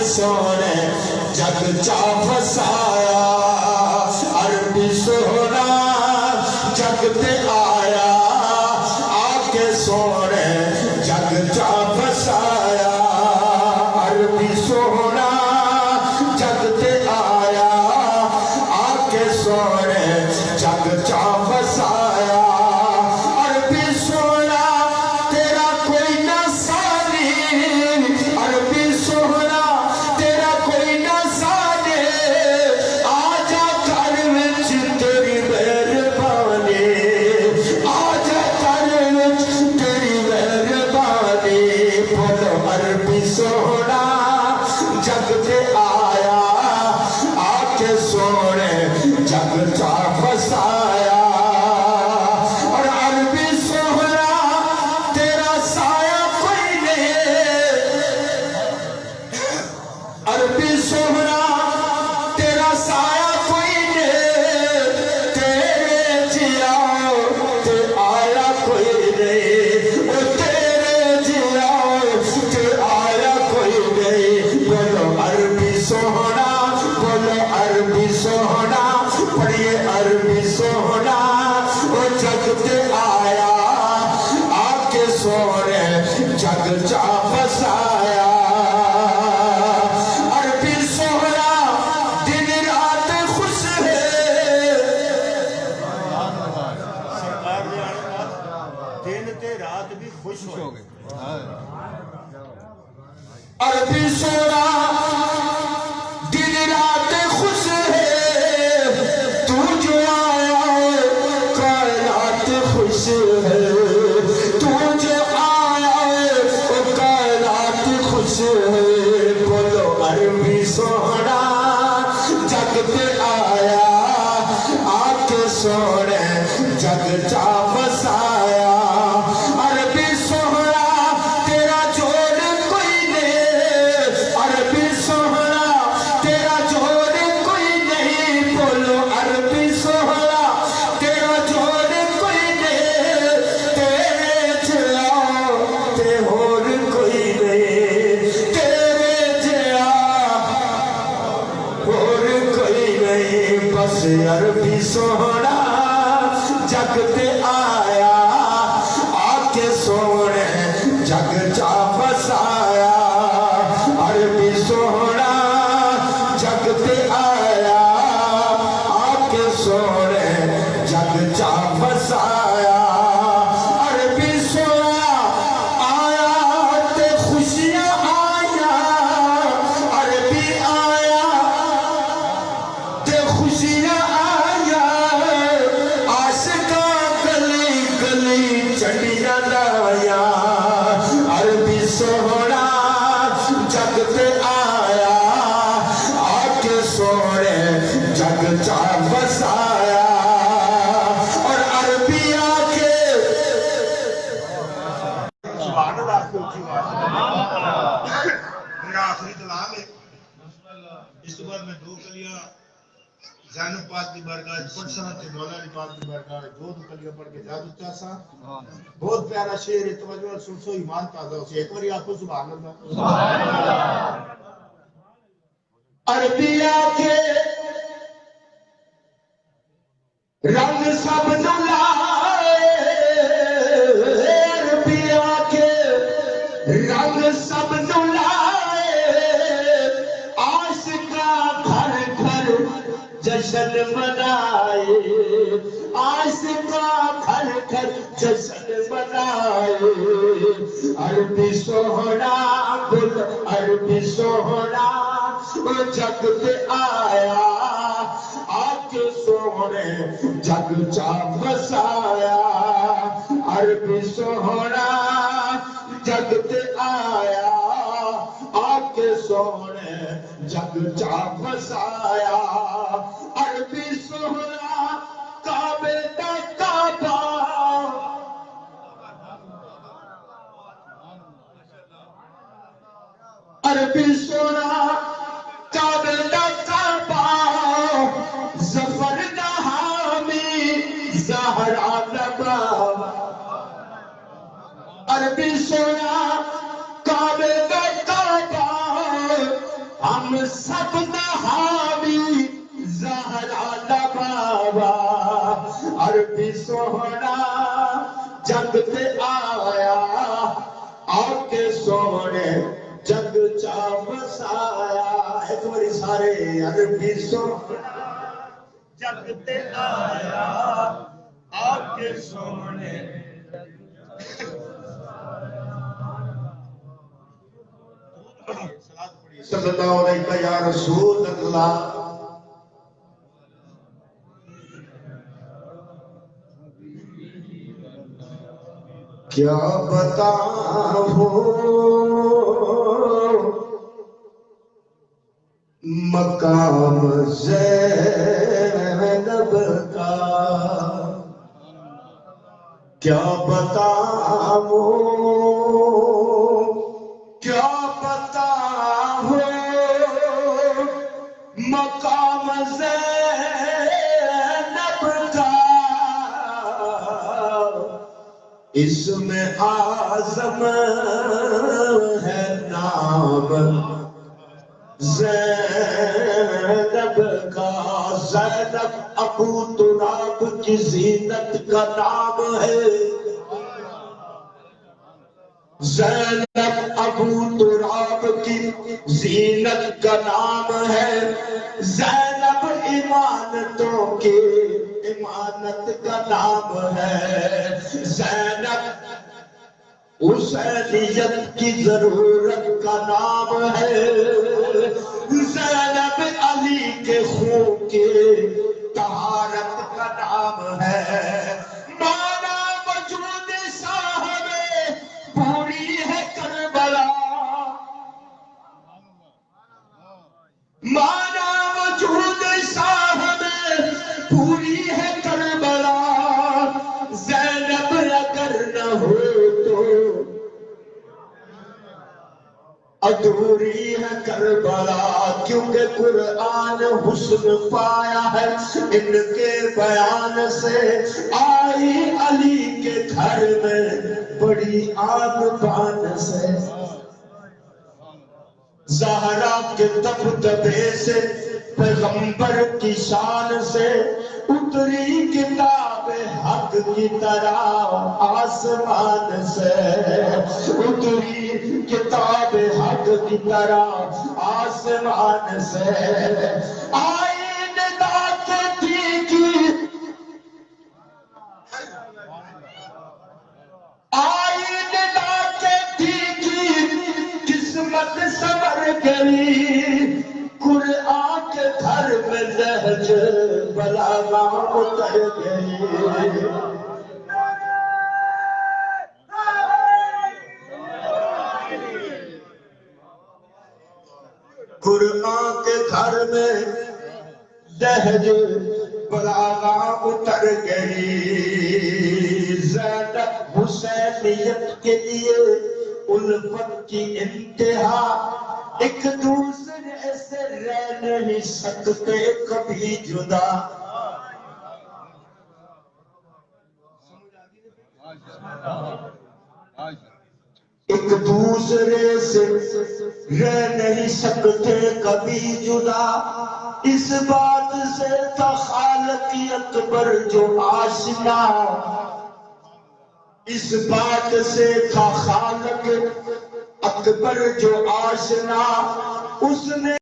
سونے جگ چا فسایا عربی سونا جگ تے آیا آکے سونے جگ چا فسایا عربی سونا جگ تے آیا آکے سونے جگ چا فسایا عربی سونا تیرا کوئی نہ سانی عربی سونا تیرا کوئی نہ سانے آجا کر وچ تیری مہربانی آجا کر وچ تیری مہربانی بولو عربی سونا جگ تے آیا آکے سونے جگ چا فسایا اور عربی سونا تیرا سایہ کوئی نہیں عربی سونا تیرا سایہ کوئی نہیں تیرے جیاؤ تے آیا کوئی نہیں او تیرے جیاؤ تے آیا کوئی نہیں بولو عربی سونا بولو عربی سونا پڑھئے عربی سونا او جگ تے آیا آکے سونے جگ چا فسایا عربی سونا دن رات خوش ہے دن تے رات بھی خوش ہو گئے عربی سونا دن رات خوش ہے تو جو آیا کائنات خوش ہے تو جو آیا کائنات خوش ہے بولو عربی سونا جگ تے آیا آکے سونے جگ چا فسایا عربی سونا تیرا جوڑ کوئی نہیں عربی سونا تیرا جوڑ کوئی نہیں بولو عربی سونا تیرا جوڑ کوئی نہیں تیرے جاؤ تے ہور کوئی نہیں تیرے جاؤ اور کوئی نہیں بس عربی سونا جگ تے آیا آکے سونے جگ چا فسایا عربی سونا جگ تے آیا آکے سونے جگ چا فسایا عربی سونا آیا تے خوشیاں آیا عربی آیا تے خوشیاں آیا عاشقاں گلی گلی چڑیاں لایا عربی سونا جگ تے آیا آکے سونے جگ چا فسایا اور عربی آکے سبحان اللہ کی اونچی بات ہے میرا آخری کلام ہے اس کے بعد میں دو کلیاں زینب پاک کی برکات پڑھ سنا تے مولا علی پاک کی برکات دو کلیاں پڑھ کے جادو چاہسا بہت پیارا شعر ہے توجہ سن سو ایمان تازہ ہو سے ایک باری آخو سبحان اللہ عربی آکے رنگ سب نو لائے عربی آکے رنگ سب نو لائے عاشقاں گھر گھر جشن منائے عاشقاں گھر گھر جشن منائے عربی سونا بول عربی سونا وہ جگ تے آیا آکے سونے جگ چا فسایا عربی سونا جگ تے آیا آکے سونے جگ چا فسایا عربی سونا کعبے دا کعبہ عربی سونا کعبے دا کعبہ ظفر دا حامی زہرا نبا عربی سونا کعبے دا کعبہ حاوی زہرا لبابا عربی سونا جنگ تے آیا آکے سونے جنگ چا بسایا ایک باری سارے عربی سونا جنگ تے آیا آکے سونے صلی اللہ علیہ یا رسول اللہ کیا بتاؤں مقام زینب کا کیا بتاؤں مقام زینب کا اسم اعظم ہے نام زینب کا زینب ابو تراب کی زینت کا نام ہے زینب ابو تراب کی زینت کا نام ہے زینب ایمانتوں کی امانت کا نام ہے زینب حسینیت کی ضرورت کا نام ہے زینب علی کے خون کی طہارت کا نام ہے مانا وجود صاحب پوری ہے کربلا مانا وجود صاحب پوری ہے کربلا زینب اگر نہ ہو تو ادھوری ہے کربلا کیونکہ قرآن حسن پایا ہے ان کے بیان سے آئی علی کے گھر میں بڑی آگ بان سے زہرا کے دبدبے سے پیغمبر کی شان سے اتری کتاب حق کی طرح آسمان سے اتری کتاب حق کی طرح آسمان سے آئی ندا کے ٹھیکی آئی ندا کے ٹھیکی قسمت سمر گئی قرآن کے گھر میں نہج بلاغہ اتر گئی قرآن کے گھر میں نہج بلاغہ اتر گئی زینب حسینیت کے لیے الفت کی انتہا ایک دوسرے سے رہ نہیں سکتے کبھی جدا ایک دوسرے سے رہ نہیں سکتے کبھی جدا اس بات سے تھا خالق اکبر جو آشنا اس بات سے تھا خالق اکبر جو آشنا اس نے